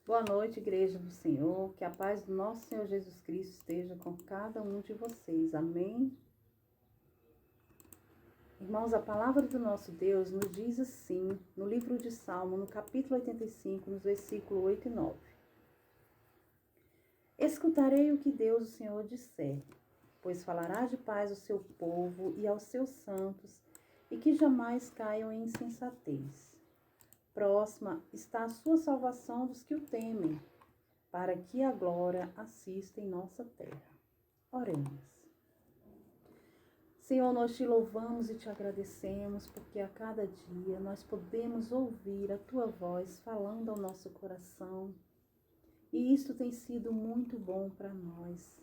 Boa noite, Igreja do Senhor. Que a paz do nosso Senhor Jesus Cristo esteja com cada um de vocês. Amém? Irmãos, a palavra do nosso Deus nos diz assim, no livro de Salmo, no capítulo 85, nos versículos 8 e 9. Escutarei o que Deus, o Senhor, disser, pois falará de paz ao seu povo e aos seus santos, e que jamais caiam em insensatez. Próxima está a sua salvação dos que o temem, para que a glória assista em nossa terra. Oremos. Senhor, nós te louvamos e te agradecemos, porque a cada dia nós podemos ouvir a tua voz falando ao nosso coração, e isto tem sido muito bom para nós.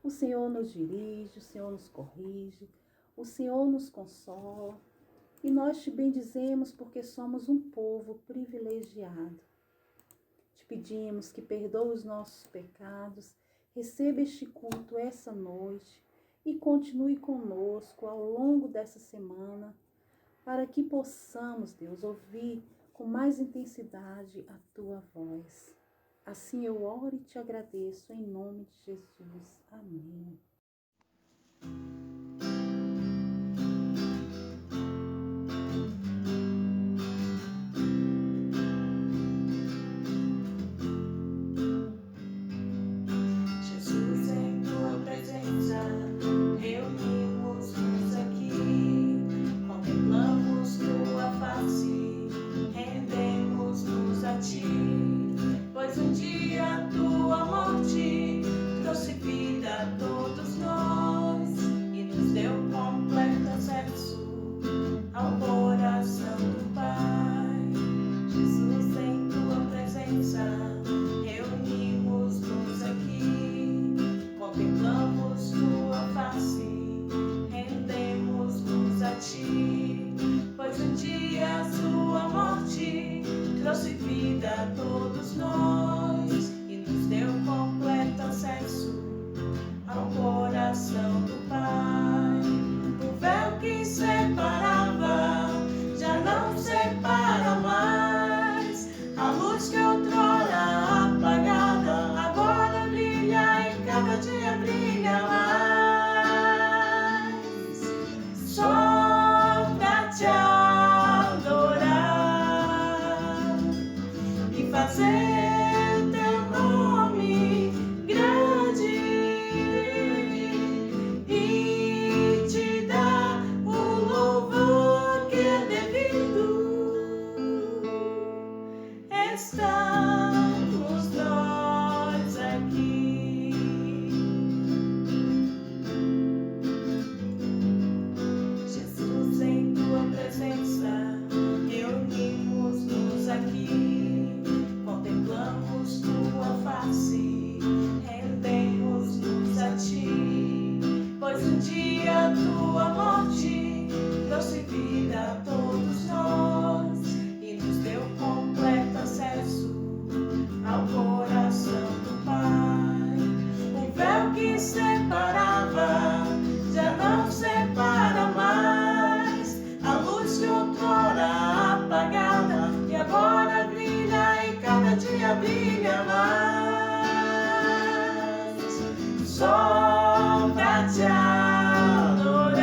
O Senhor nos dirige, o Senhor nos corrige, o Senhor nos consola, e nós te bendizemos porque somos um povo privilegiado. Te pedimos que perdoe os nossos pecados, receba este culto essa noite e continue conosco ao longo dessa semana, para que possamos, Deus, ouvir com mais intensidade a tua voz. Assim eu oro e te agradeço em nome de Jesus. Amém. Pois um dia a tua morte trouxe vida a todos nós e nos deu completo acesso ao coração do Pai. Jesus, em tua presença, reunimos-nos aqui, contemplamos tua face, rendemos-nos a ti, pois um dia a sua morte trouxe vida a todos nós e nos deu completo acesso ao coração do Pai. O véu que separava já não separa mais. A luz que outrora apagada agora brilha e cada dia brilha mais. Só pra te adorar e fazer teu nome grande e te dar o louvor que é devido. Estamos nós aqui. Jesus, em tua presença, reunimos-nos aqui, contemplamos tua face, rendemos-nos a ti, pois um dia a tua morte trouxe vida a todos nós e nos deu completo acesso ao coração do Pai. O véu que separava já não separa mais. A luz que outrora apagada e agora brilha e cada dia brilha mais. Só pra te adorar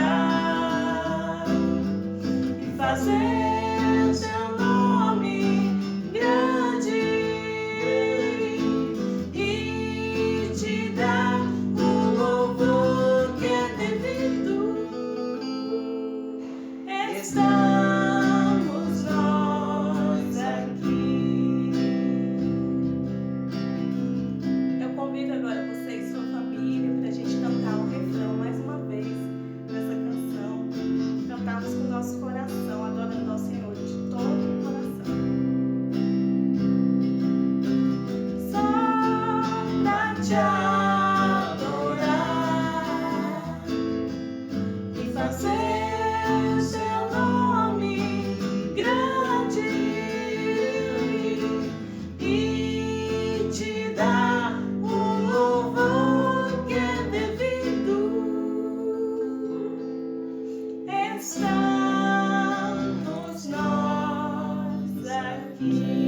e fazer teu nome grande e te dar o louvor que é devido. Estamos nós aqui. Eu convido agora você e sua família para a gente cantar o refrão mais uma vez dessa canção. Cantarmos com o nosso coração, adorando ao Senhor de todo o coração. Só pra te adorar e fazer seu nome grande e te dar o louvor que é devido. Estamos nós aqui.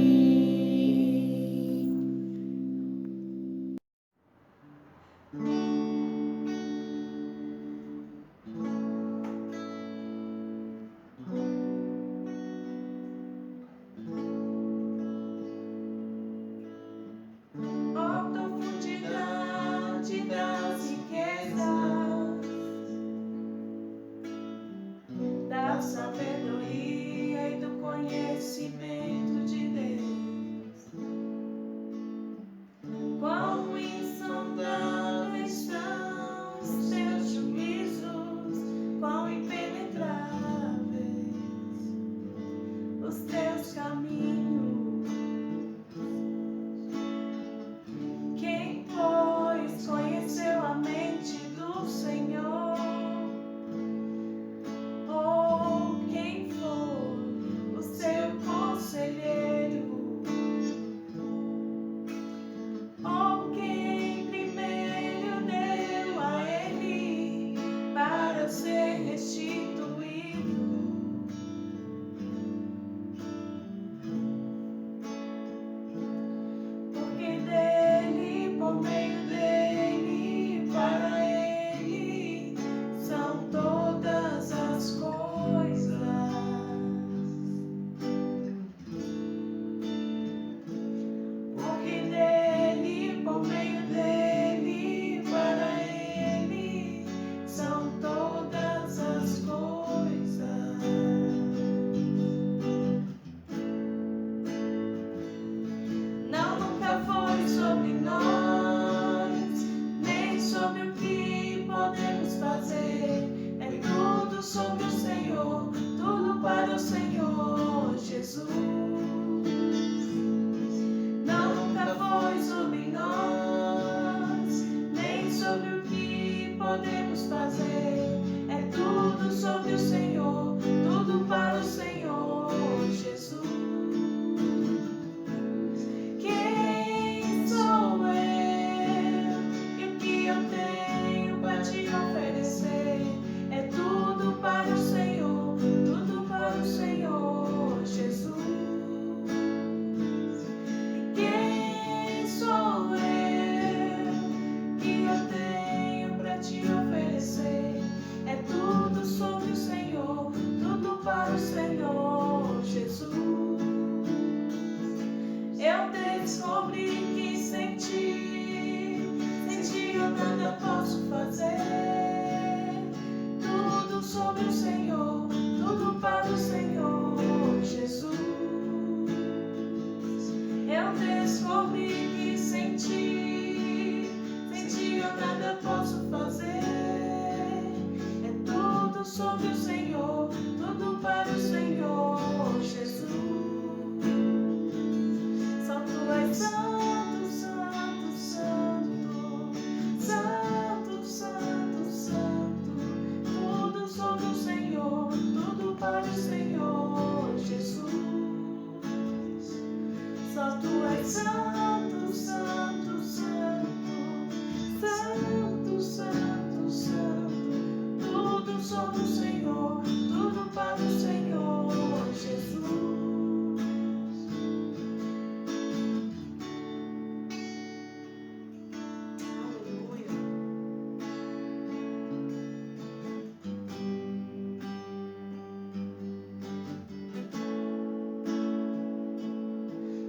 fome que senti eu nada posso fazer. É tudo sobre o Senhor, tudo para o Senhor Jesus. Só tu és santo, santo, santo, santo, santo, santo. Tudo sobre o Senhor, tudo para o Senhor Jesus. Só tu és santo, santo, santo, santo, santo, santo. Tudo sobre o Senhor, tudo para o Senhor Jesus.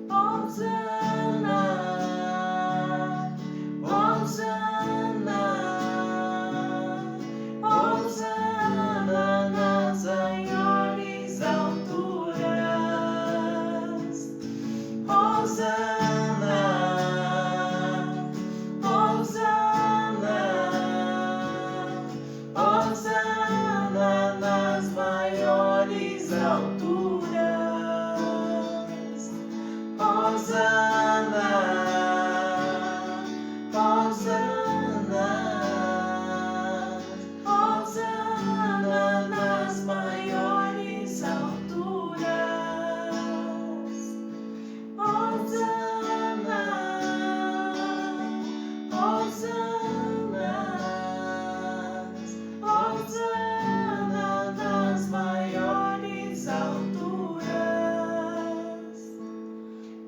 Hosana, Hosana, Hosana nas maiores alturas. Hosana, Hosana, Hosana nas maiores alturas. Hosana, Hosana, Hosana nas maiores alturas. Hosana, Hosana, Hosana nas maiores alturas.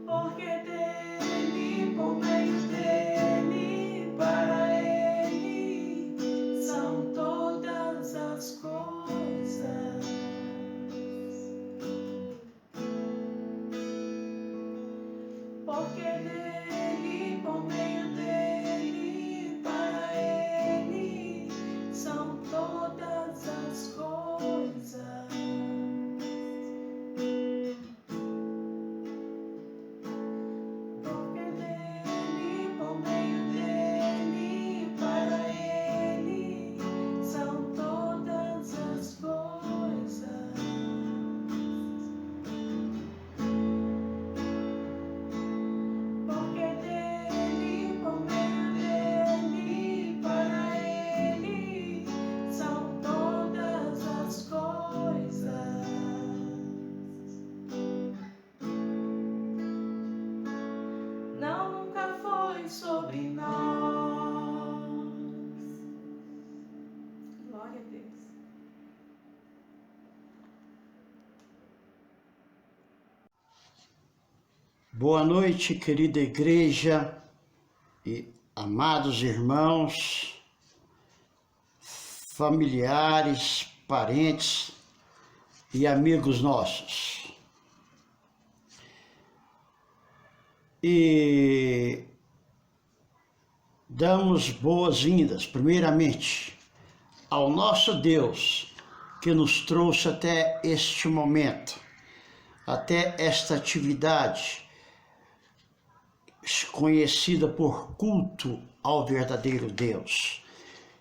Porque dele, por meio dele, para ele, são todas as coisas. Porque dele, por meio dele, para ele, são todas as coisas. Porque dele, por meio dele, para ele, são todas as coisas. Porque dele, por meio dele, para ele, são todas as coisas. Não, nunca foi sobre nós. Glória a Deus. Boa noite, querida igreja e amados irmãos, familiares, parentes e amigos nossos. E damos boas-vindas, primeiramente, ao nosso Deus que nos trouxe até este momento, até esta atividade conhecida por culto ao verdadeiro Deus.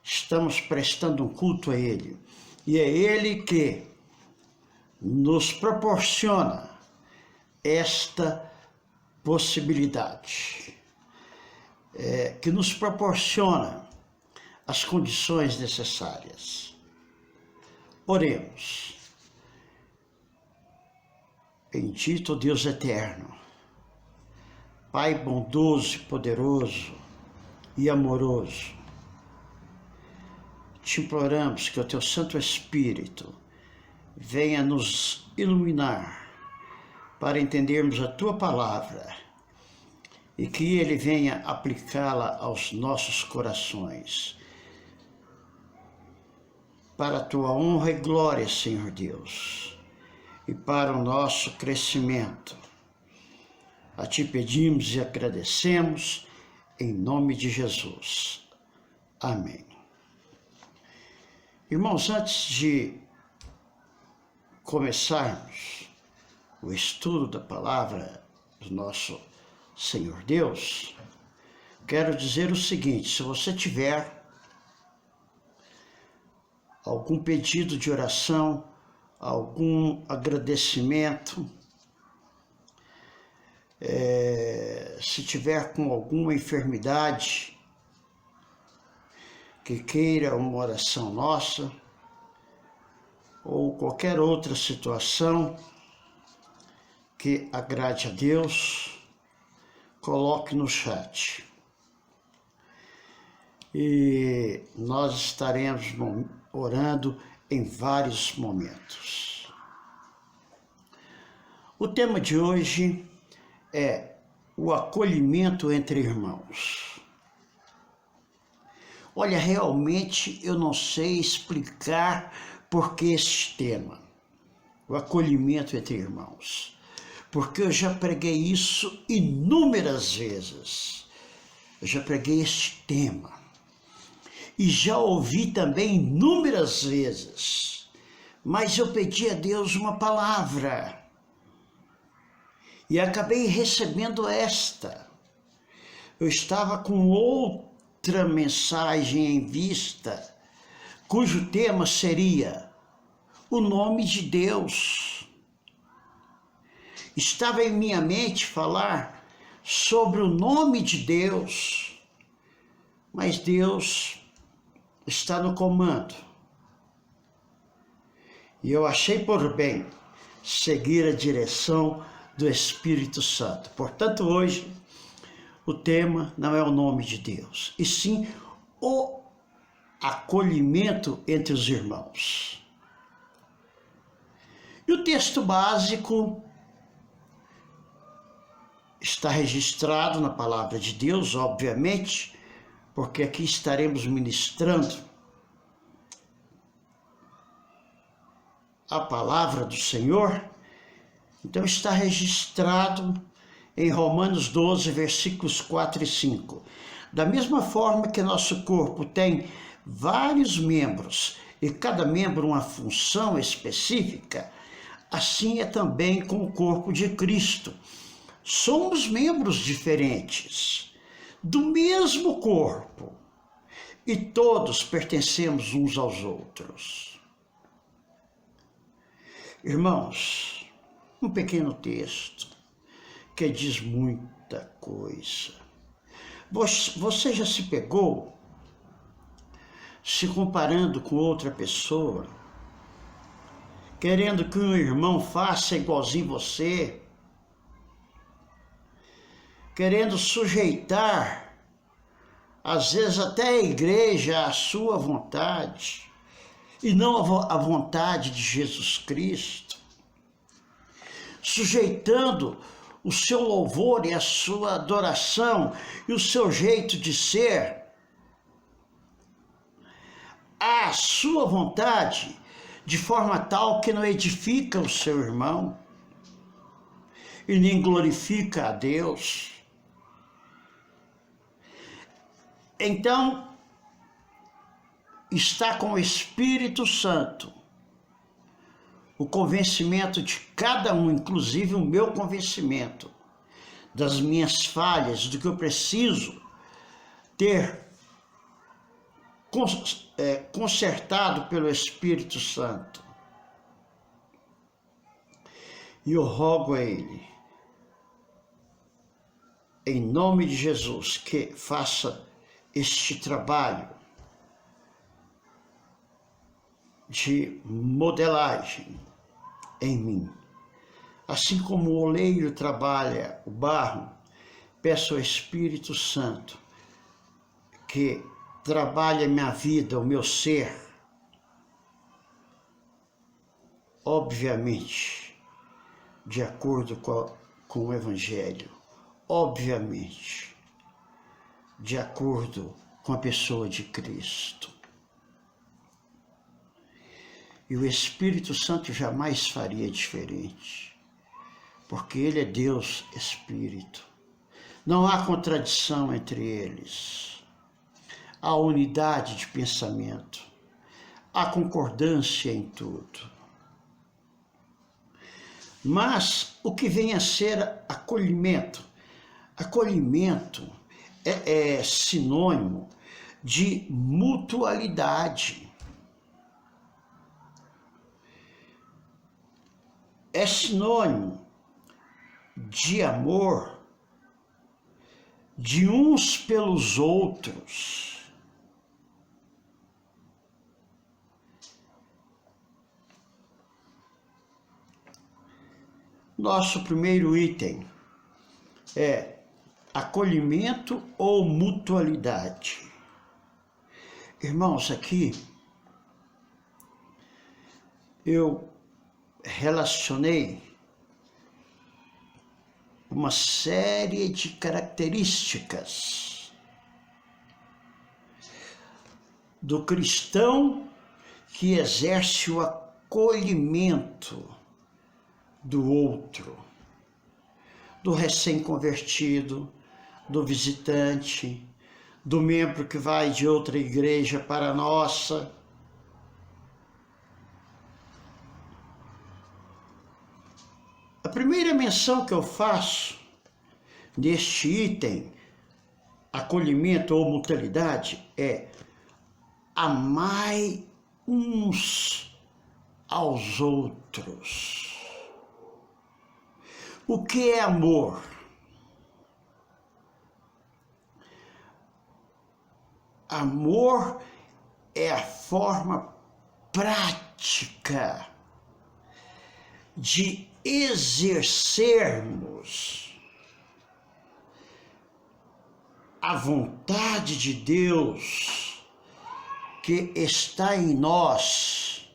Estamos prestando um culto a Ele. E é Ele que nos proporciona esta possibilidade, que nos proporciona as condições necessárias. Oremos. Bendito Deus eterno, Pai bondoso, poderoso e amoroso, te imploramos que o Teu Santo Espírito venha nos iluminar para entendermos a Tua Palavra e que Ele venha aplicá-la aos nossos corações. Para a Tua honra e glória, Senhor Deus, e para o nosso crescimento. A Ti pedimos e agradecemos, em nome de Jesus. Amém. Irmãos, antes de começarmos o estudo da palavra do nosso Senhor Deus, quero dizer o seguinte: se você tiver algum pedido de oração, algum agradecimento, se tiver com alguma enfermidade que queira uma oração nossa, ou qualquer outra situação que agrade a Deus, coloque no chat. E nós estaremos orando em vários momentos. O tema de hoje é o acolhimento entre irmãos. Olha, realmente eu não sei explicar por que este tema, o acolhimento entre irmãos. Porque eu já preguei isso inúmeras vezes. Eu já preguei este tema. E já ouvi também inúmeras vezes. Mas eu pedi a Deus uma palavra. E acabei recebendo esta. Eu estava com outra mensagem em vista, cujo tema seria o nome de Deus. Estava em minha mente falar sobre o nome de Deus, mas Deus está no comando. E eu achei por bem seguir a direção do Espírito Santo. Portanto, hoje, o tema não é o nome de Deus, e sim o acolhimento entre os irmãos. E o texto básico está registrado na palavra de Deus, obviamente, porque aqui estaremos ministrando a palavra do Senhor. Então está registrado em Romanos 12, versículos 4 e 5. Da mesma forma que nosso corpo tem vários membros e cada membro uma função específica, assim é também com o corpo de Cristo. Somos membros diferentes do mesmo corpo e todos pertencemos uns aos outros. Irmãos, um pequeno texto que diz muita coisa. Você já se pegou se comparando com outra pessoa, querendo que um irmão faça igualzinho você, querendo sujeitar, às vezes até a igreja, à sua vontade, e não à vontade de Jesus Cristo, sujeitando o seu louvor e a sua adoração e o seu jeito de ser à sua vontade, de forma tal que não edifica o seu irmão e nem glorifica a Deus. Então, está com o Espírito Santo o convencimento de cada um, inclusive o meu convencimento, das minhas falhas, do que eu preciso ter consertado pelo Espírito Santo. E eu rogo a Ele, em nome de Jesus, que faça este trabalho de modelagem em mim. Assim como o oleiro trabalha o barro, peço ao Espírito Santo que trabalhe a minha vida, o meu ser, obviamente, de acordo com o Evangelho, obviamente, de acordo com a pessoa de Cristo. E o Espírito Santo jamais faria diferente, porque Ele é Deus Espírito. Não há contradição entre eles. Há unidade de pensamento. Há concordância em tudo. Mas o que vem a ser acolhimento? Acolhimento é sinônimo de mutualidade. É sinônimo de amor de uns pelos outros. Nosso primeiro item é acolhimento ou mutualidade. Irmãos, aqui eu relacionei uma série de características do cristão que exerce o acolhimento do outro, do recém-convertido, do visitante, do membro que vai de outra igreja para a nossa. A primeira menção que eu faço neste item, acolhimento ou mutualidade, é amai uns aos outros. O que é amor? Amor é a forma prática de exercermos a vontade de Deus que está em nós,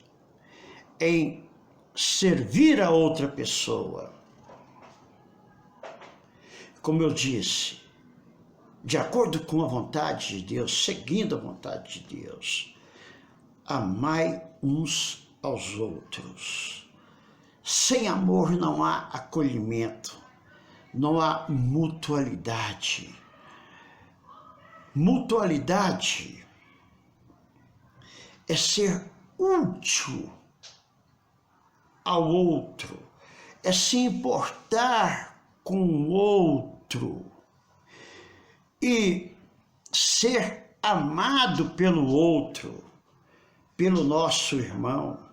em servir a outra pessoa. Como eu disse, de acordo com a vontade de Deus, seguindo a vontade de Deus, amai uns aos outros. Sem amor não há acolhimento, não há mutualidade. Mutualidade é ser útil ao outro, é se importar com o outro e ser amado pelo outro, pelo nosso irmão.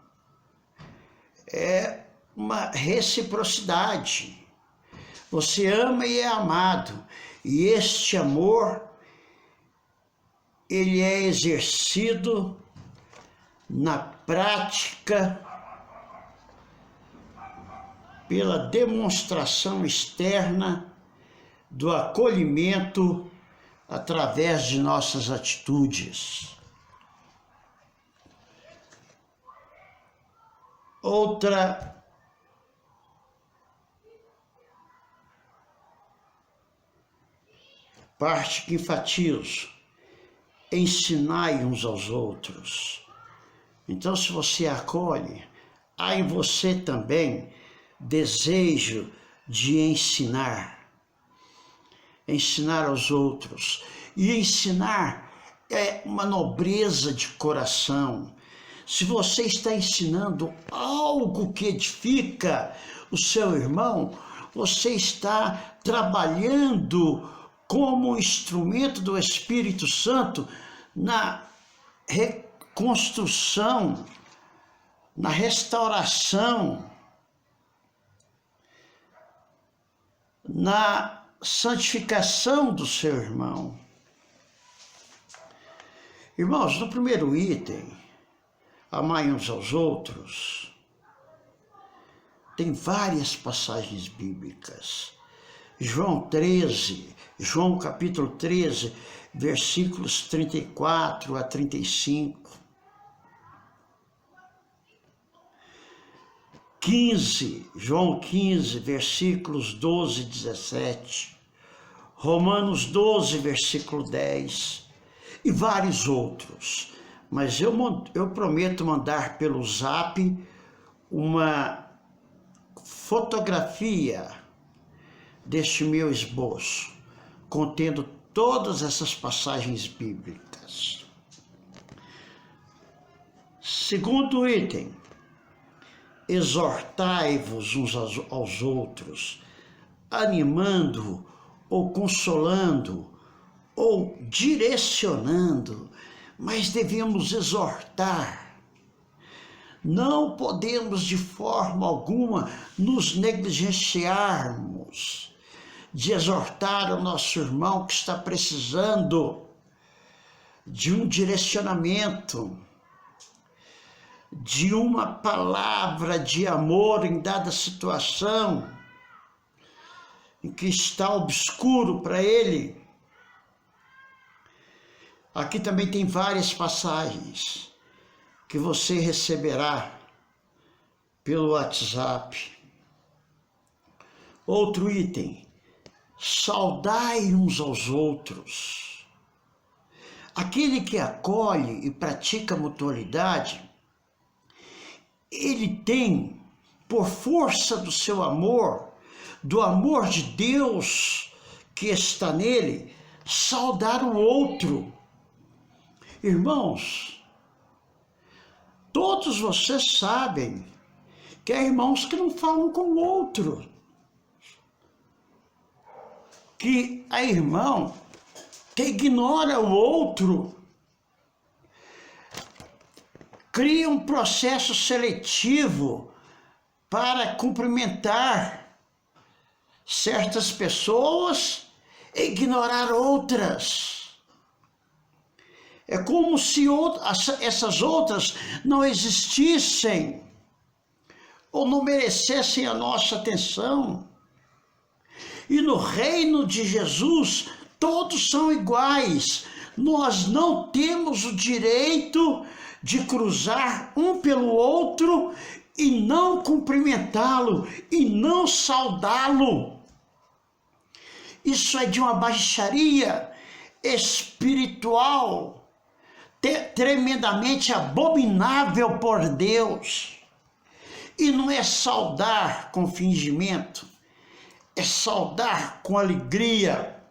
É uma reciprocidade. Você ama e é amado, e este amor, ele é exercido na prática pela demonstração externa do acolhimento através de nossas atitudes. Outra parte que enfatizo: ensinai uns aos outros. Então, se você acolhe, há em você também desejo de ensinar aos outros. E ensinar é uma nobreza de coração. Se você está ensinando algo que edifica o seu irmão, você está trabalhando como instrumento do Espírito Santo na reconstrução, na restauração, na santificação do seu irmão. Irmãos, no primeiro item, amai uns aos outros, tem várias passagens bíblicas. João capítulo 13, versículos 34 a 35. 15, João 15, versículos 12 e 17. Romanos 12, versículo 10. E vários outros. Mas eu prometo mandar pelo Zap uma fotografia deste meu esboço, contendo todas essas passagens bíblicas. Segundo item, exortai-vos uns aos outros, animando ou consolando, ou direcionando, mas devemos exortar. Não podemos de forma alguma nos negligenciarmos de exortar o nosso irmão que está precisando de um direcionamento, de uma palavra de amor em dada situação em que está obscuro para ele. Aqui também tem várias passagens que você receberá pelo WhatsApp. Outro item: saudai uns aos outros. Aquele que acolhe e pratica a mutualidade, ele tem, por força do seu amor, do amor de Deus que está nele, saudar o outro. Irmãos, todos vocês sabem que há irmãos que não falam com o outro, que há irmão que ignora o outro, cria um processo seletivo para cumprimentar certas pessoas e ignorar outras. É como se essas outras não existissem ou não merecessem a nossa atenção. E no reino de Jesus, todos são iguais. Nós não temos o direito de cruzar um pelo outro e não cumprimentá-lo e não saudá-lo. Isso é de uma baixaria espiritual tremendamente abominável por Deus. E não é saudar com fingimento, é saudar com alegria,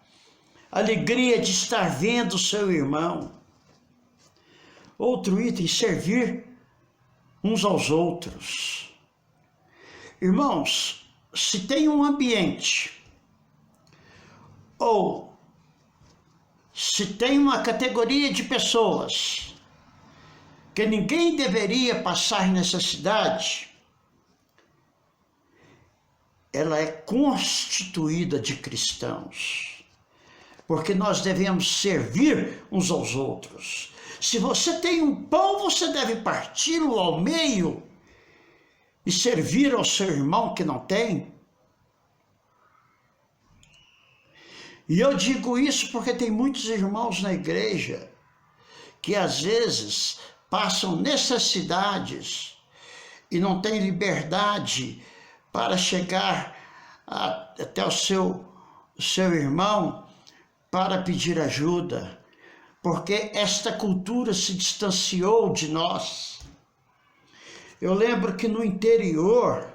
alegria de estar vendo o seu irmão. Outro item: servir uns aos outros. Irmãos, se tem um ambiente, ou se tem uma categoria de pessoas que ninguém deveria passar necessidade, ela é constituída de cristãos, porque nós devemos servir uns aos outros. Se você tem um pão, você deve parti-lo ao meio e servir ao seu irmão que não tem. E eu digo isso porque tem muitos irmãos na igreja que às vezes passam necessidades e não têm liberdade para chegar até o seu irmão para pedir ajuda, porque esta cultura se distanciou de nós. Eu lembro que no interior,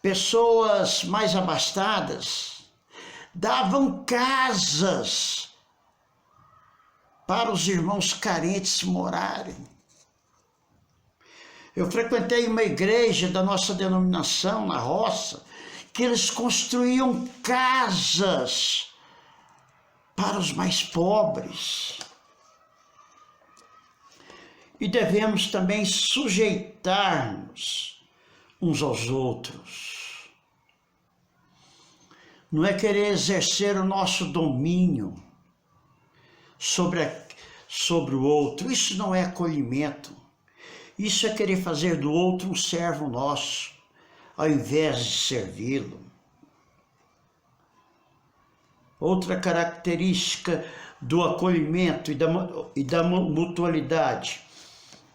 pessoas mais abastadas davam casas para os irmãos carentes morarem. Eu frequentei uma igreja da nossa denominação, na roça, que eles construíam casas para os mais pobres. E devemos também sujeitar-nos uns aos outros. Não é querer exercer o nosso domínio sobre o outro. Isso não é acolhimento. Isso é querer fazer do outro um servo nosso, ao invés de servi-lo. Outra característica do acolhimento e da mutualidade: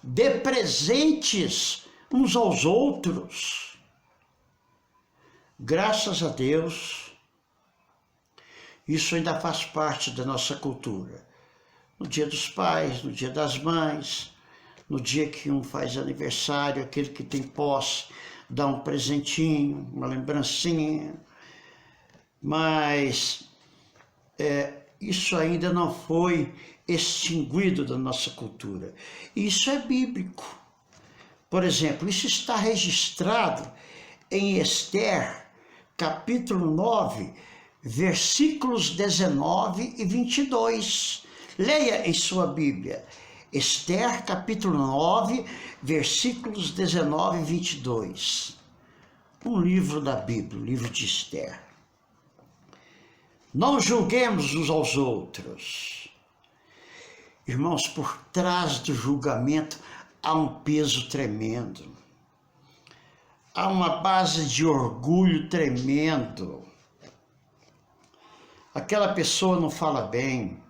dê presentes uns aos outros. Graças a Deus, isso ainda faz parte da nossa cultura. No dia dos pais, no dia das mães, no dia que um faz aniversário, aquele que tem posse dá um presentinho, uma lembrancinha. Mas isso ainda não foi extinguido da nossa cultura. Isso é bíblico. Por exemplo, isso está registrado em Esther, capítulo 9, versículos 19 e 22. Leia em sua Bíblia. Esther, capítulo 9, versículos 19 e 22. Um livro da Bíblia, o livro de Esther. Não julguemos uns aos outros. Irmãos, por trás do julgamento há um peso tremendo. Há uma base de orgulho tremendo. Aquela pessoa não fala bem.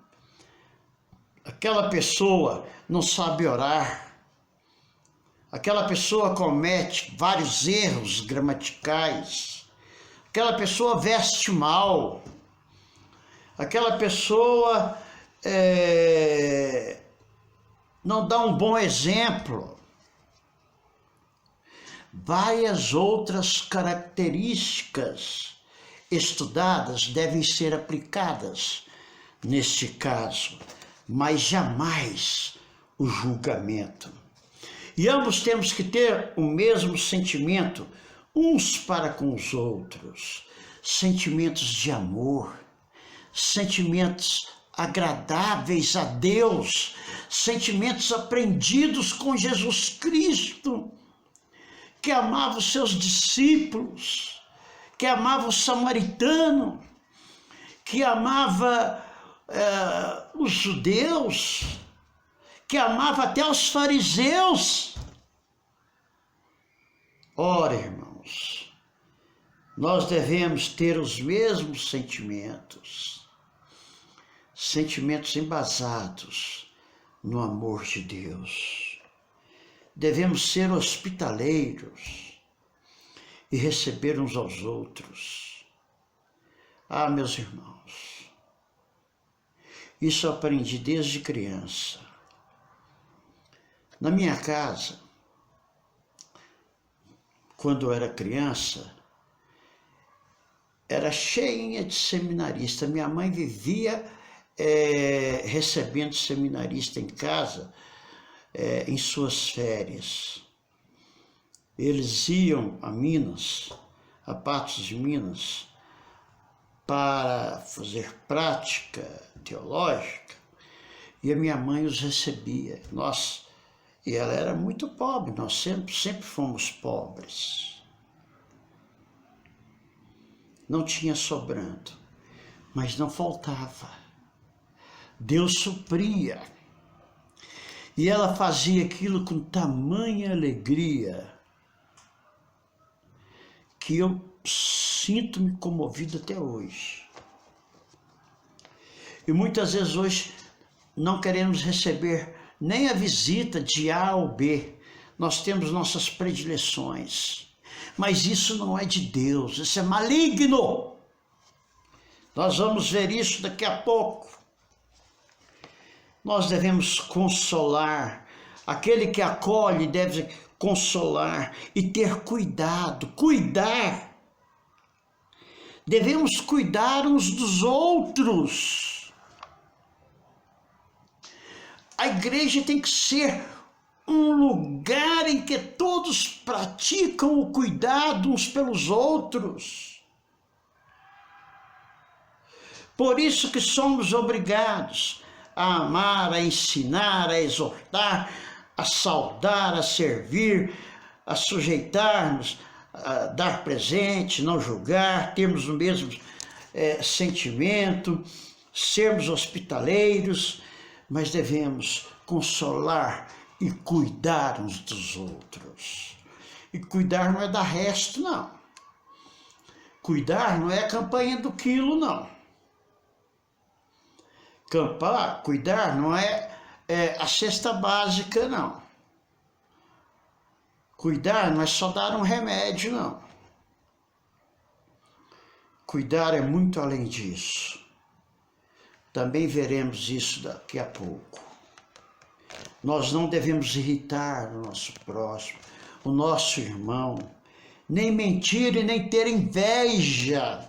Aquela pessoa não sabe orar. Aquela pessoa comete vários erros gramaticais. Aquela pessoa veste mal. Aquela pessoa não dá um bom exemplo. Várias outras características estudadas devem ser aplicadas neste caso, mas jamais o julgamento. E ambos temos que ter o mesmo sentimento, uns para com os outros, sentimentos de amor, sentimentos agradáveis a Deus, sentimentos aprendidos com Jesus Cristo, que amava os seus discípulos, que amava o samaritano, que amava os judeus, que amava até os fariseus. Ora, irmãos, nós devemos ter os mesmos sentimentos, sentimentos embasados no amor de Deus. Devemos ser hospitaleiros e receber uns aos outros. Ah, meus irmãos, isso eu aprendi desde criança. Na minha casa, quando eu era criança, era cheinha de seminarista. Minha mãe vivia recebendo seminarista em casa, em suas férias. Eles iam a Minas, a Patos de Minas, para fazer prática teológica, e a minha mãe os recebia. E ela era muito pobre, nós sempre fomos pobres. Não tinha sobrando, mas não faltava. Deus supria. E ela fazia aquilo com tamanha alegria que eu sinto-me comovido até hoje. E muitas vezes hoje não queremos receber nem a visita de A ou B. Nós temos nossas predileções. Mas isso não é de Deus, isso é maligno. Nós vamos ver isso daqui a pouco. Nós devemos consolar. Aquele que acolhe deve consolar e ter cuidado, cuidar. Devemos cuidar uns dos outros. A igreja tem que ser um lugar em que todos praticam o cuidado uns pelos outros. Por isso que somos obrigados a amar, a ensinar, a exortar, a saudar, a servir, a sujeitar-nos, a dar presente, não julgar, termos o mesmo sentimento, sermos hospitaleiros, mas devemos consolar e cuidar uns dos outros. E cuidar não é dar resto, não. Cuidar não é a campanha do quilo, não. Cuidar não é a cesta básica, não. Cuidar não é só dar um remédio, não. Cuidar é muito além disso. Também veremos isso daqui a pouco. Nós não devemos irritar o nosso próximo, o nosso irmão, nem mentir e nem ter inveja.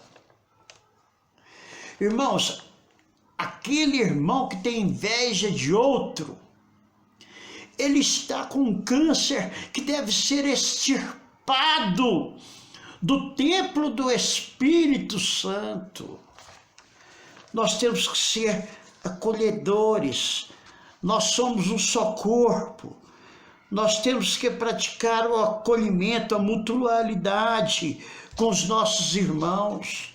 Irmãos, aquele irmão que tem inveja de outro, ele está com um câncer que deve ser extirpado do templo do Espírito Santo. Nós temos que ser acolhedores. Nós somos um só corpo. Nós temos que praticar o acolhimento, a mutualidade com os nossos irmãos.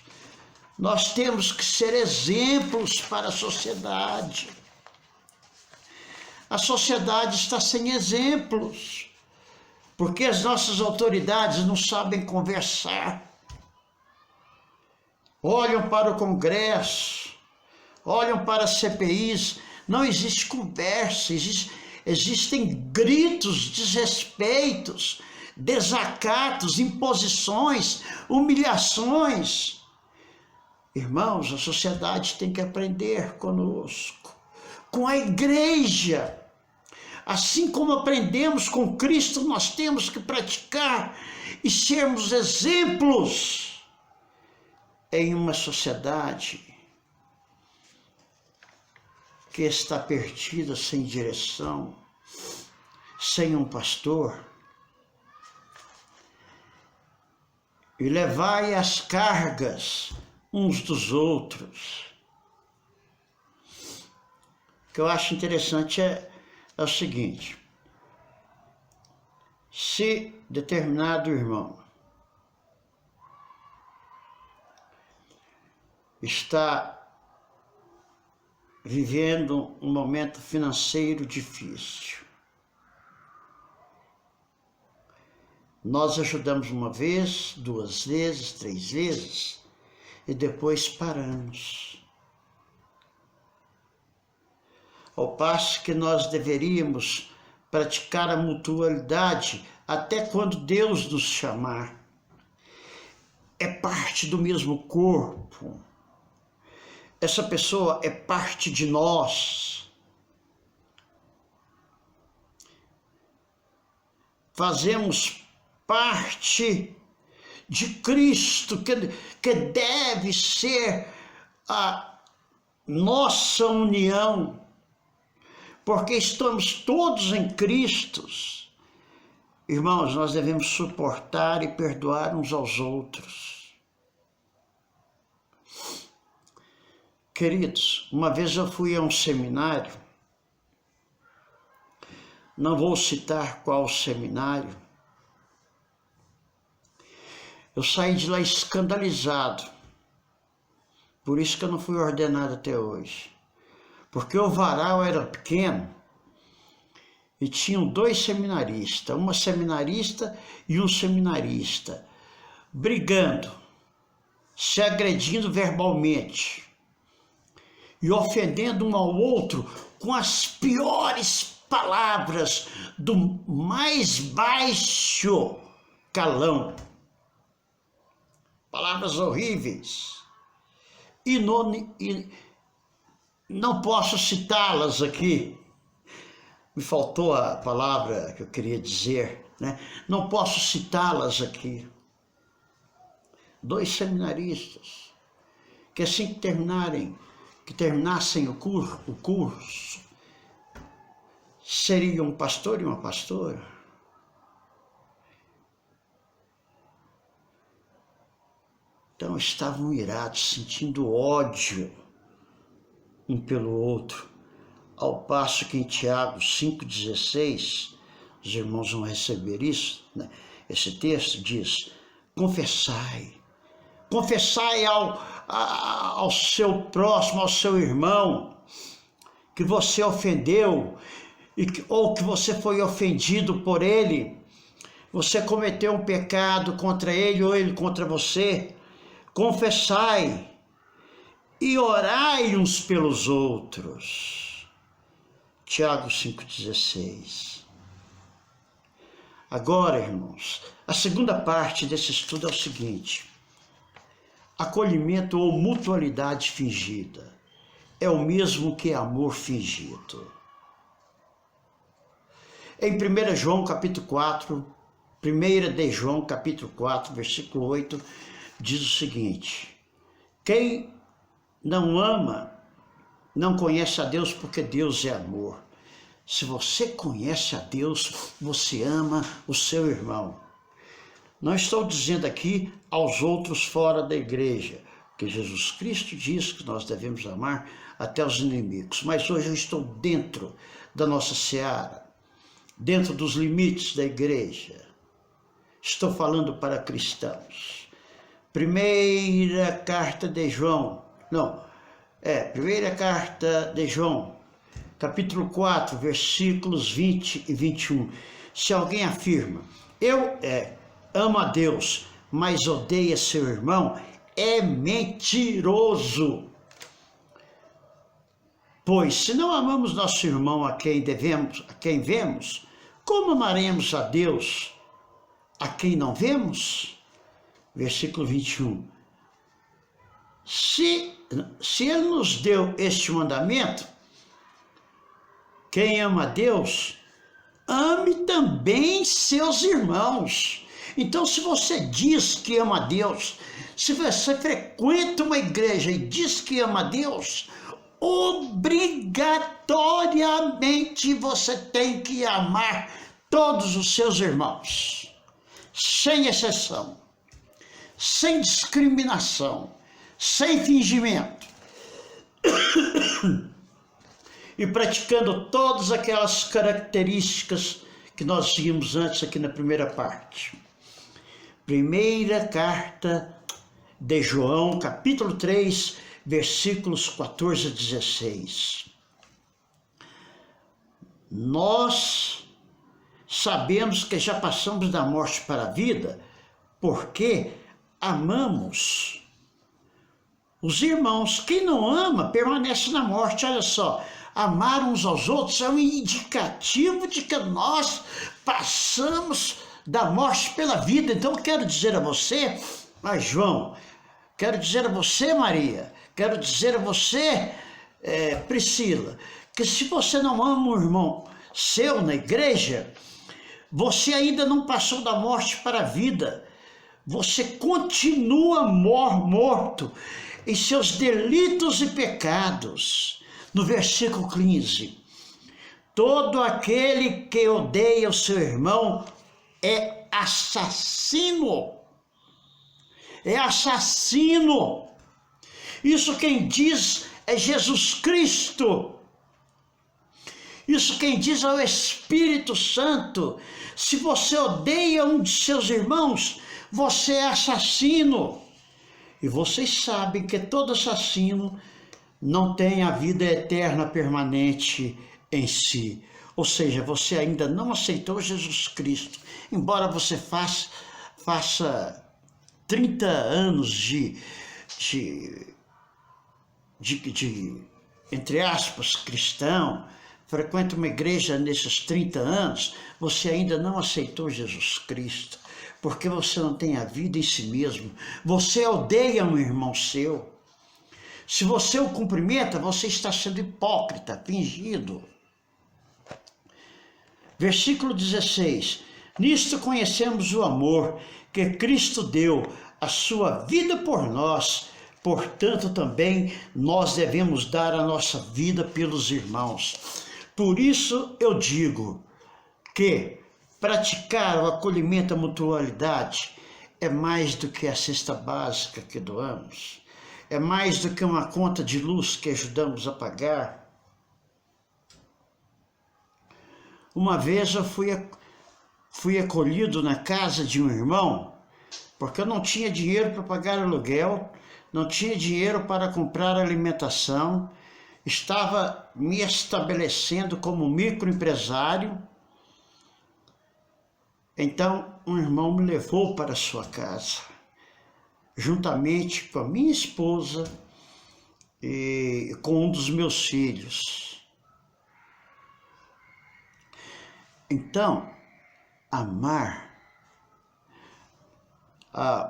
Nós temos que ser exemplos para a sociedade. A sociedade está sem exemplos, porque as nossas autoridades não sabem conversar. Olham para o Congresso, olham para as CPIs, não existe conversa, existem gritos, desrespeitos, desacatos, imposições, humilhações. Irmãos, a sociedade tem que aprender conosco, com a igreja. Assim como aprendemos com Cristo, nós temos que praticar e sermos exemplos em uma sociedade que está perdida, sem direção, sem um pastor. E levai as cargas uns dos outros. O que eu acho interessante é o seguinte: se determinado irmão está vivendo um momento financeiro difícil, nós ajudamos uma vez, 2 vezes, 3 vezes e depois paramos. Ao passo que nós deveríamos praticar a mutualidade até quando Deus nos chamar. É parte do mesmo corpo. Essa pessoa é parte de nós. Fazemos parte de Cristo, que deve ser a nossa união, porque estamos todos em Cristo. Irmãos, nós devemos suportar e perdoar uns aos outros. Queridos, uma vez eu fui a um seminário, não vou citar qual seminário. Eu saí de lá escandalizado, por isso que eu não fui ordenado até hoje. Porque o varal era pequeno e tinham 2 seminaristas, uma seminarista e um seminarista, brigando, se agredindo verbalmente e ofendendo um ao outro com as piores palavras do mais baixo calão. Palavras horríveis. E não posso citá-las aqui. Me faltou a palavra que eu queria dizer, né? Não posso citá-las aqui. 2 seminaristas que assim que terminassem o curso, seriam um pastor e uma pastora. Então estavam irados, sentindo ódio um pelo outro, ao passo que em Tiago 5,16, os irmãos vão receber isso, né? Esse texto diz: confessai ao seu próximo, ao seu irmão, que você ofendeu, ou que você foi ofendido por ele, você cometeu um pecado contra ele ou ele contra você. Confessai e orai uns pelos outros. Tiago 5,16. Agora, irmãos, a segunda parte desse estudo é o seguinte: acolhimento ou mutualidade fingida é o mesmo que amor fingido. Em 1 João capítulo 4, 1 de João capítulo 4, versículo 8, diz o seguinte: quem não ama não conhece a Deus, porque Deus é amor. Se você conhece a Deus, você ama o seu irmão. Não estou dizendo aqui aos outros fora da igreja, que Jesus Cristo diz que nós devemos amar até os inimigos. Mas hoje eu estou dentro da nossa seara, dentro dos limites da igreja. Estou falando para cristãos. Primeira carta de João, primeira carta de João, capítulo 4, versículos 20 e 21. Se alguém afirma, eu amo a Deus, mas odeia seu irmão, é mentiroso. Pois se não amamos nosso irmão a quem vemos, como amaremos a Deus a quem não vemos? Versículo 21. Se ele nos deu este mandamento, quem ama a Deus, ame também seus irmãos. Então, se você diz que ama a Deus, se você frequenta uma igreja e diz que ama a Deus, obrigatoriamente você tem que amar todos os seus irmãos, sem exceção, sem discriminação, sem fingimento, e praticando todas aquelas características que nós vimos antes aqui na primeira parte. Primeira carta de João, capítulo 3, versículos 14 a 16. Nós sabemos que já passamos da morte para a vida, porque amamos os irmãos. Quem não ama permanece na morte. Olha só, amar uns aos outros é um indicativo de que nós passamos da morte pela vida. Então eu quero dizer a você, João, quero dizer a você, Maria, quero dizer a você, Priscila, que se você não ama um irmão seu na igreja, você ainda não passou da morte para a vida. Você continua morto em seus delitos e pecados. No versículo 15, todo aquele que odeia o seu irmão é assassino. É assassino. Isso quem diz é Jesus Cristo. Isso quem diz é o Espírito Santo. Se você odeia um de seus irmãos, você é assassino. E vocês sabem que todo assassino não tem a vida eterna permanente em si. Ou seja, você ainda não aceitou Jesus Cristo. Embora você faça 30 anos de entre aspas, cristão, frequenta uma igreja nesses 30 anos, você ainda não aceitou Jesus Cristo, porque você não tem a vida em si mesmo. Você odeia um irmão seu. Se você o cumprimenta, você está sendo hipócrita, fingido. Versículo 16. Nisto conhecemos o amor que Cristo deu a sua vida por nós, portanto também nós devemos dar a nossa vida pelos irmãos. Por isso eu digo que praticar o acolhimento à mutualidade é mais do que a cesta básica que doamos, é mais do que uma conta de luz que ajudamos a pagar. Uma vez eu fui acolhido na casa de um irmão, porque eu não tinha dinheiro para pagar aluguel, não tinha dinheiro para comprar alimentação, estava me estabelecendo como microempresário. Então, um irmão me levou para sua casa, juntamente com a minha esposa e com um dos meus filhos. Então, amar,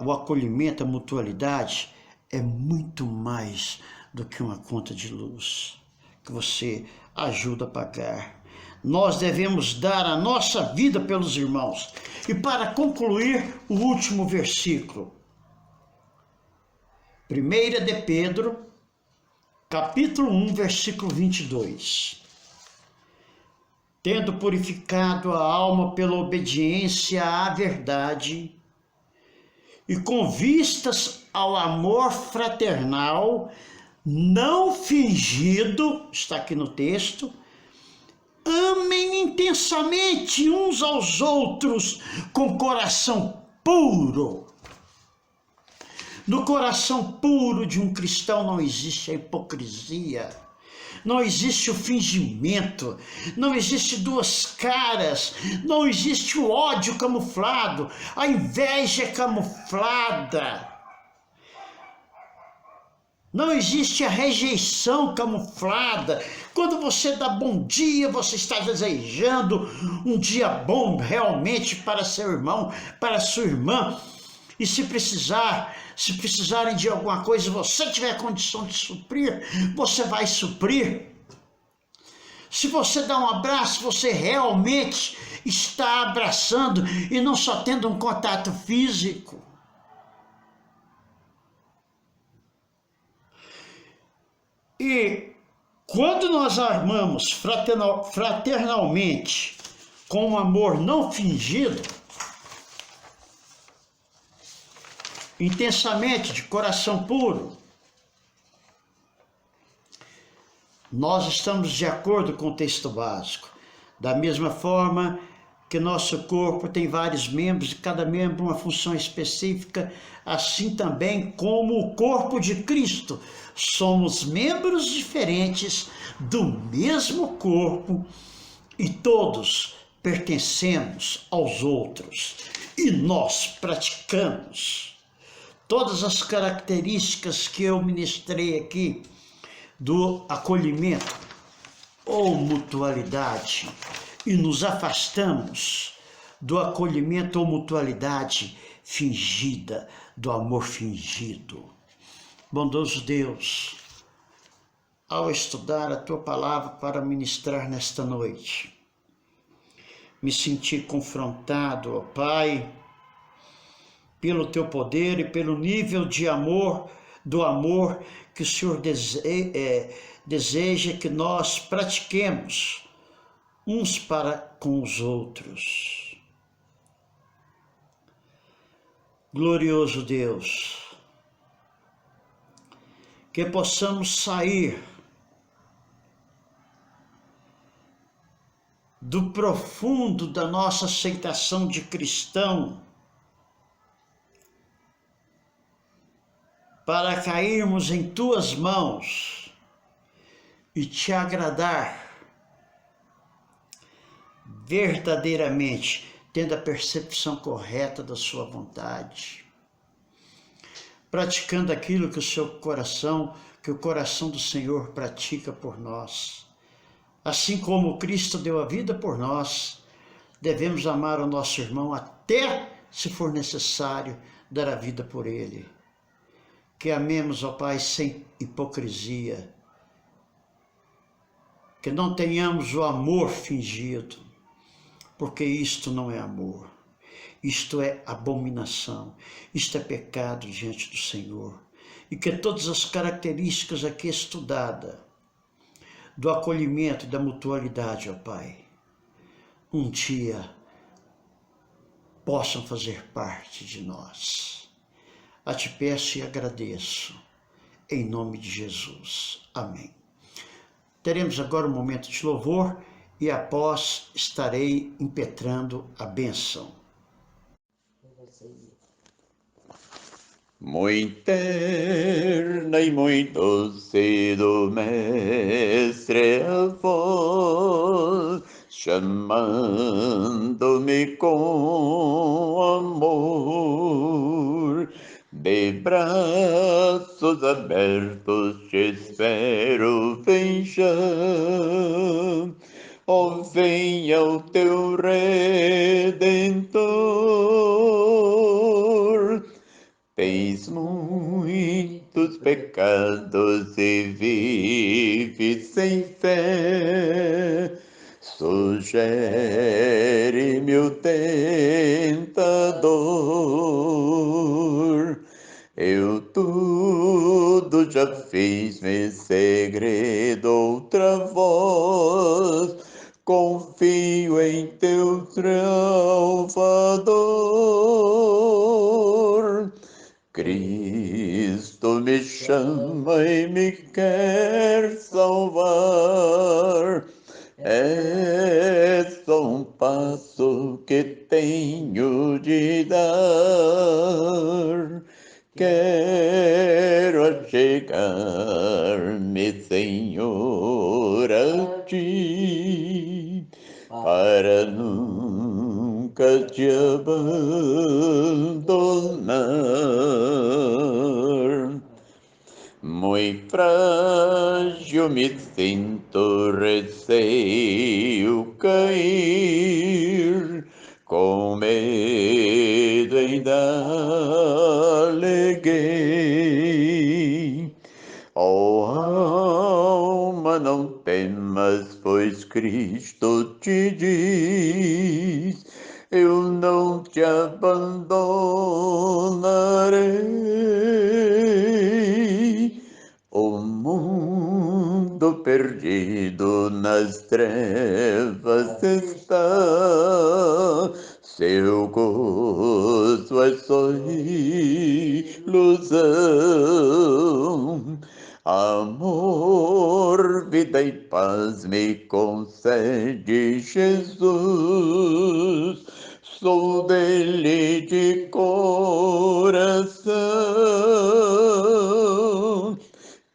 o acolhimento, a mutualidade, é muito mais do que uma conta de luz que você ajuda a pagar. Nós devemos dar a nossa vida pelos irmãos. E para concluir, o último versículo. 1 de Pedro, capítulo 1, versículo 22. Tendo purificado a alma pela obediência à verdade, e com vistas ao amor fraternal, não fingido, está aqui no texto. Amem intensamente uns aos outros com coração puro. No coração puro de um cristão não existe a hipocrisia, não existe o fingimento, não existe duas caras, não existe o ódio camuflado, a inveja camuflada. Não existe a rejeição camuflada. Quando você dá bom dia, você está desejando um dia bom realmente para seu irmão, para sua irmã. E se precisarem de alguma coisa, você tiver condição de suprir, você vai suprir. Se você dá um abraço, você realmente está abraçando e não só tendo um contato físico. E quando nós amamos fraternalmente, com um amor não fingido, intensamente, de coração puro, nós estamos de acordo com o texto básico. Da mesma forma que nosso corpo tem vários membros, e cada membro uma função específica, assim também como o corpo de Cristo. Somos membros diferentes do mesmo corpo e todos pertencemos aos outros. E nós praticamos todas as características que eu ministrei aqui do acolhimento ou mutualidade e nos afastamos do acolhimento ou mutualidade fingida, do amor fingido. Bondoso Deus, ao estudar a Tua palavra para ministrar nesta noite, me senti confrontado, ó Pai, pelo Teu poder e pelo nível de amor, do amor que o Senhor deseja que nós pratiquemos uns para com os outros. Glorioso Deus, que possamos sair do profundo da nossa aceitação de cristão para cairmos em Tuas mãos e Te agradar verdadeiramente, tendo a percepção correta da Sua vontade, praticando aquilo que que o coração do Senhor pratica por nós. Assim como Cristo deu a vida por nós, devemos amar o nosso irmão até, se for necessário, dar a vida por ele. Que amemos, ó Pai, sem hipocrisia, que não tenhamos o amor fingido, porque isto não é amor, isto é abominação, isto é pecado diante do Senhor. E que todas as características aqui estudadas, do acolhimento e da mutualidade, ó Pai, um dia possam fazer parte de nós. A Te peço e agradeço, em nome de Jesus. Amém. Teremos agora um momento de louvor e após estarei impetrando a bênção. Muy terna y muy doce do mestre a voz, chamando-me com amor. De braços abertos te espero, vem já. Oh, venha o teu Redentor. Fez muitos pecados e vive sem fé. Sugere-me o tentador. Eu tudo já fiz, me segredo outra voz. Confio em teu Salvador. Cristo Cristo me chama e me quer salvar. É só um passo que tenho de dar. Quero chegar-me, Senhor, a ti, para nunca te abandonar. Muito frágil me sinto, receio cair, com medo indaguei. Oh, alma, não temas, pois Cristo te diz, eu não te abandonarei. O mundo perdido nas trevas está, seu gozo é só ilusão. Amor, vida e paz me concede Jesus, sou dele de coração.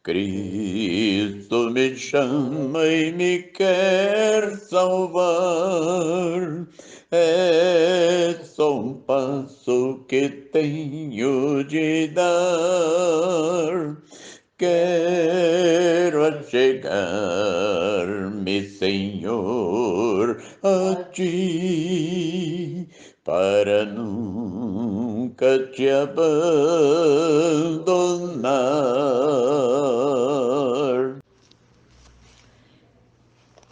Cristo me chama e me quer salvar. É só um passo que tenho de dar. Quero chegar-me, Senhor, a ti, para nunca te abandonar.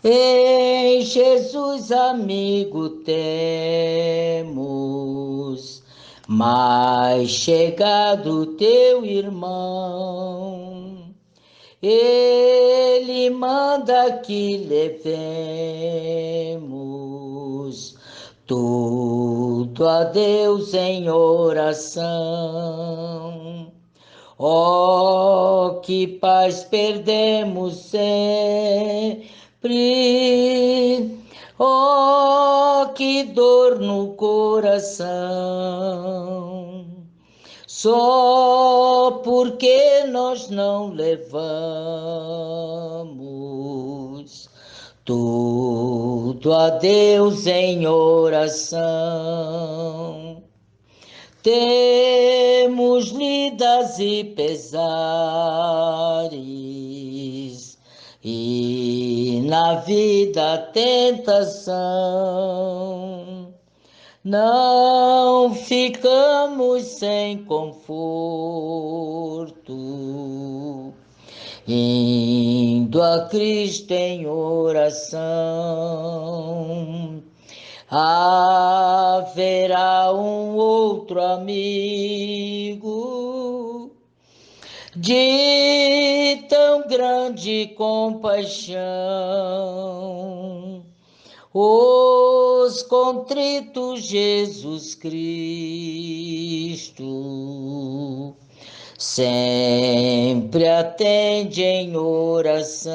Em Jesus, amigo, temos mais chegado teu irmão. Ele manda que levemos tudo a Deus em oração. Oh, que paz perdemos sempre, oh, que dor no coração, só porque nós não levamos tudo a Deus em oração. Temos lidas e pesares, e na vida tentação, não ficamos sem conforto, indo a Cristo em oração. Haverá um outro amigo de tão grande compaixão, os contritos Jesus Cristo sempre atende em oração.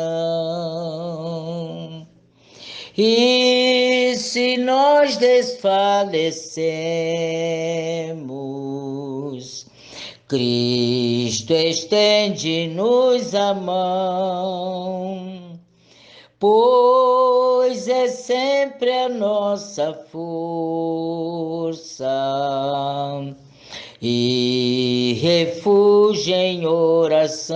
E se nós desfalecemos, Cristo estende-nos a mão, pois é sempre a nossa força e refúgio em oração.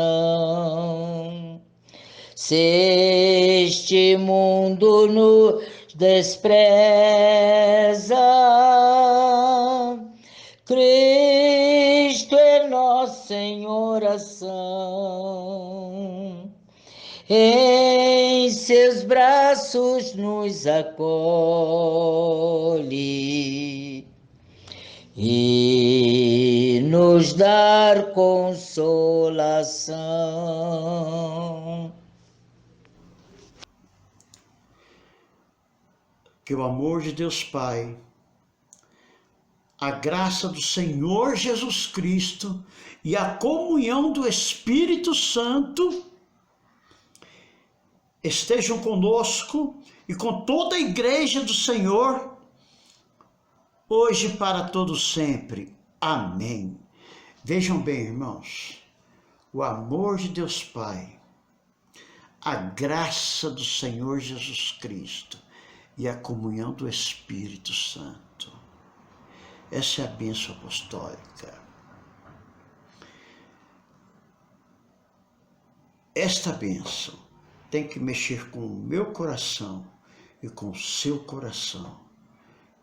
Se este mundo nos despreza, Cristo é nosso em oração. Em seus braços nos acolhe e nos dá consolação. Que o amor de Deus Pai, a graça do Senhor Jesus Cristo e a comunhão do Espírito Santo estejam conosco e com toda a igreja do Senhor, hoje e para todos sempre. Amém. Vejam bem, irmãos, o amor de Deus Pai, a graça do Senhor Jesus Cristo e a comunhão do Espírito Santo. Essa é a bênção apostólica. Esta bênção tem que mexer com o meu coração e com o seu coração.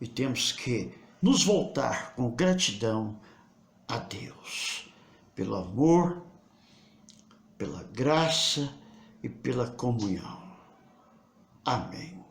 E temos que nos voltar com gratidão a Deus, pelo amor, pela graça e pela comunhão. Amém.